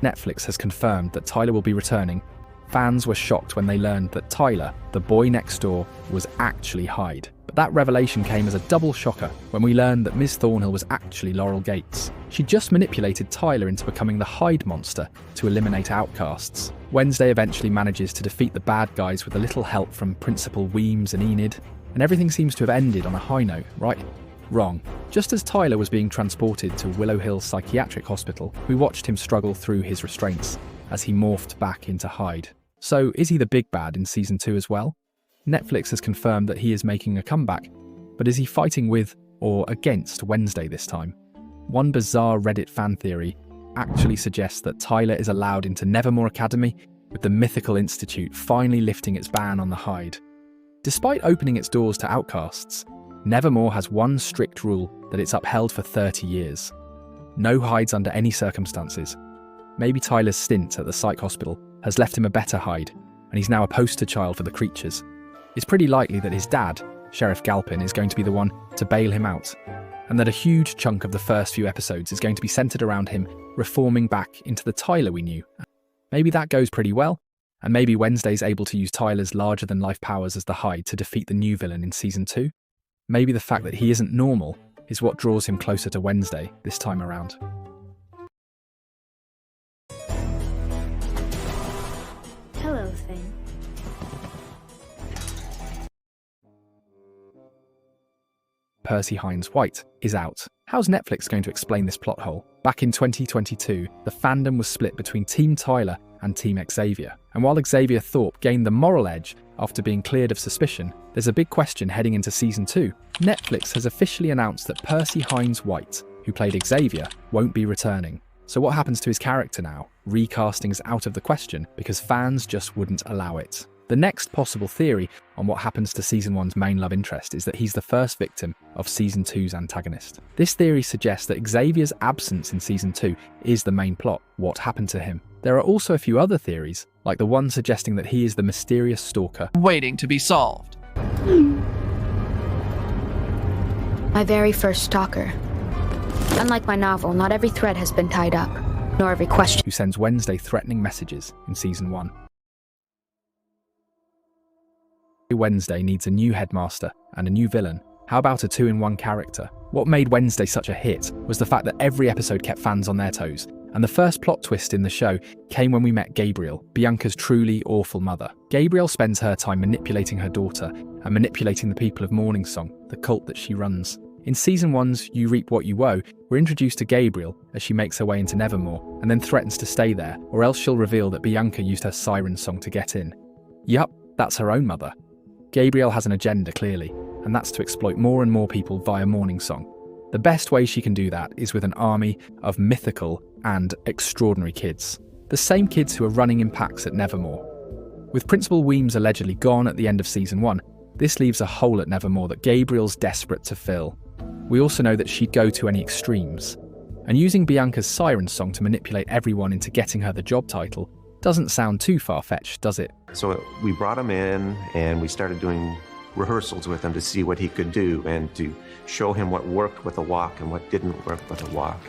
Netflix has confirmed that Tyler will be returning, fans were shocked when they learned that Tyler, the boy next door, was actually Hyde. But that revelation came as a double shocker when we learned that Ms. Thornhill was actually Laurel Gates. She just manipulated Tyler into becoming the Hyde monster to eliminate outcasts. Wednesday eventually manages to defeat the bad guys with a little help from Principal Weems and Enid, and everything seems to have ended on a high note, right? Wrong. Just as Tyler was being transported to Willow Hill Psychiatric Hospital, we watched him struggle through his restraints as he morphed back into Hyde. So, is he the big bad in Season 2 as well? Netflix has confirmed that he is making a comeback, but is he fighting with or against Wednesday this time? One bizarre Reddit fan theory actually suggests that Tyler is allowed into Nevermore Academy, with the Mythical Institute finally lifting its ban on the Hyde. Despite opening its doors to outcasts, Nevermore has one strict rule that it's upheld for 30 years. No Hydes under any circumstances. Maybe Tyler's stint at the psych hospital has left him a better Hyde, and he's now a poster child for the creatures. It's pretty likely that his dad, Sheriff Galpin, is going to be the one to bail him out, and that a huge chunk of the first few episodes is going to be centred around him reforming back into the Tyler we knew. Maybe that goes pretty well, and maybe Wednesday's able to use Tyler's larger-than-life powers as the Hyde to defeat the new villain in Season 2. Maybe the fact that he isn't normal is what draws him closer to Wednesday this time around. Hello, thing. Percy Hynes White is out. How's Netflix going to explain this plot hole? Back in 2022, the fandom was split between Team Tyler and Team Xavier. And while Xavier Thorpe gained the moral edge after being cleared of suspicion, there's a big question heading into Season 2. Netflix has officially announced that Percy Hynes White, who played Xavier, won't be returning. So what happens to his character now? Recasting's out of the question because fans just wouldn't allow it. The next possible theory on what happens to Season 1's main love interest is that he's the first victim of Season 2's antagonist. This theory suggests that Xavier's absence in Season 2 is the main plot. What happened to him? There are also a few other theories, like the one suggesting that he is the mysterious stalker waiting to be solved. My very first stalker. Unlike my novel, not every thread has been tied up, nor every question. Who sends Wednesday threatening messages in Season 1. Wednesday needs a new headmaster and a new villain. How about a two-in-one character? What made Wednesday such a hit was the fact that every episode kept fans on their toes, and the first plot twist in the show came when we met Gabriel, Bianca's truly awful mother. Gabriel spends her time manipulating her daughter and manipulating the people of Morningsong, the cult that she runs. In Season 1's You Reap What You Woe, we're introduced to Gabriel as she makes her way into Nevermore and then threatens to stay there, or else she'll reveal that Bianca used her siren song to get in. Yup, that's her own mother. Gabriel has an agenda, clearly, and that's to exploit more and more people via Morningsong. The best way she can do that is with an army of mythical and extraordinary kids. The same kids who are running in packs at Nevermore. With Principal Weems allegedly gone at the end of Season 1, this leaves a hole at Nevermore that Gabriel's desperate to fill. We also know that she'd go to any extremes. And using Bianca's siren song to manipulate everyone into getting her the job title doesn't sound too far-fetched, does it? So we brought him in and we started doing rehearsals with him to see what he could do and to show him what worked with a walk and what didn't work with a walk.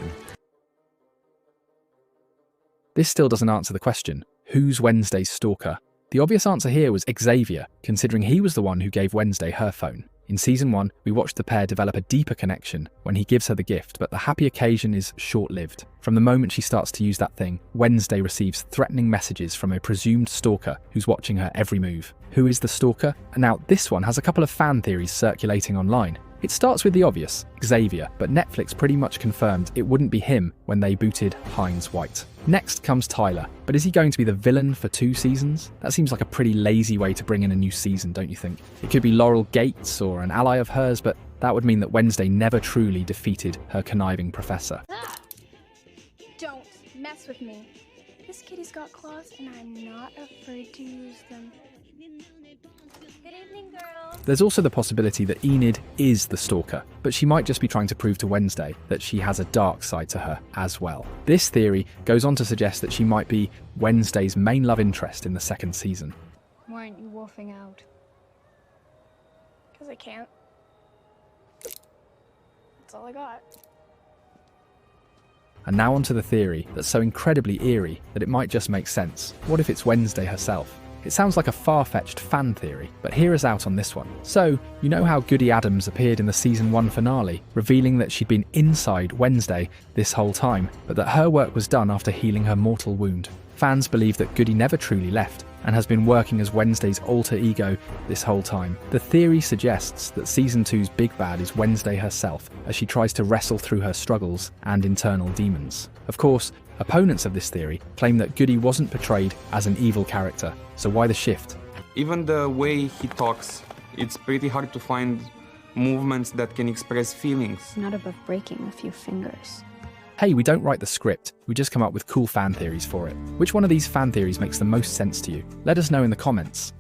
This still doesn't answer the question, who's Wednesday's stalker? The obvious answer here was Xavier, considering he was the one who gave Wednesday her phone. In Season 1, we watched the pair develop a deeper connection when he gives her the gift, but the happy occasion is short-lived. From the moment she starts to use that thing, Wednesday receives threatening messages from a presumed stalker who's watching her every move. Who is the stalker? Now, this one has a couple of fan theories circulating online. It starts with the obvious, Xavier, but Netflix pretty much confirmed it wouldn't be him when they booted Hynes White. Next comes Tyler, but is he going to be the villain for 2 seasons? That seems like a pretty lazy way to bring in a new season, don't you think? It could be Laurel Gates or an ally of hers, but that would mean that Wednesday never truly defeated her conniving professor. Don't mess with me. This kitty's got claws and I'm not afraid to use them. Good evening, girls. There's also the possibility that Enid is the stalker, but she might just be trying to prove to Wednesday that she has a dark side to her as well. This theory goes on to suggest that she might be Wednesday's main love interest in the 2nd season. Why aren't you wolfing out? Because I can't. That's all I got. And now onto the theory that's so incredibly eerie that it might just make sense. What if it's Wednesday herself? It sounds like a far-fetched fan theory, but hear us out on this one. So, you know how Goody Adams appeared in the season 1 finale, revealing that she'd been inside Wednesday this whole time, but that her work was done after healing her mortal wound. Fans believe that Goody never truly left, and has been working as Wednesday's alter ego this whole time. The theory suggests that Season 2's big bad is Wednesday herself, as she tries to wrestle through her struggles and internal demons. Of course, opponents of this theory claim that Goody wasn't portrayed as an evil character, so why the shift? Even the way he talks, it's pretty hard to find movements that can express feelings. Not above breaking a few fingers. Hey, we don't write the script, we just come up with cool fan theories for it. Which one of these fan theories makes the most sense to you? Let us know in the comments.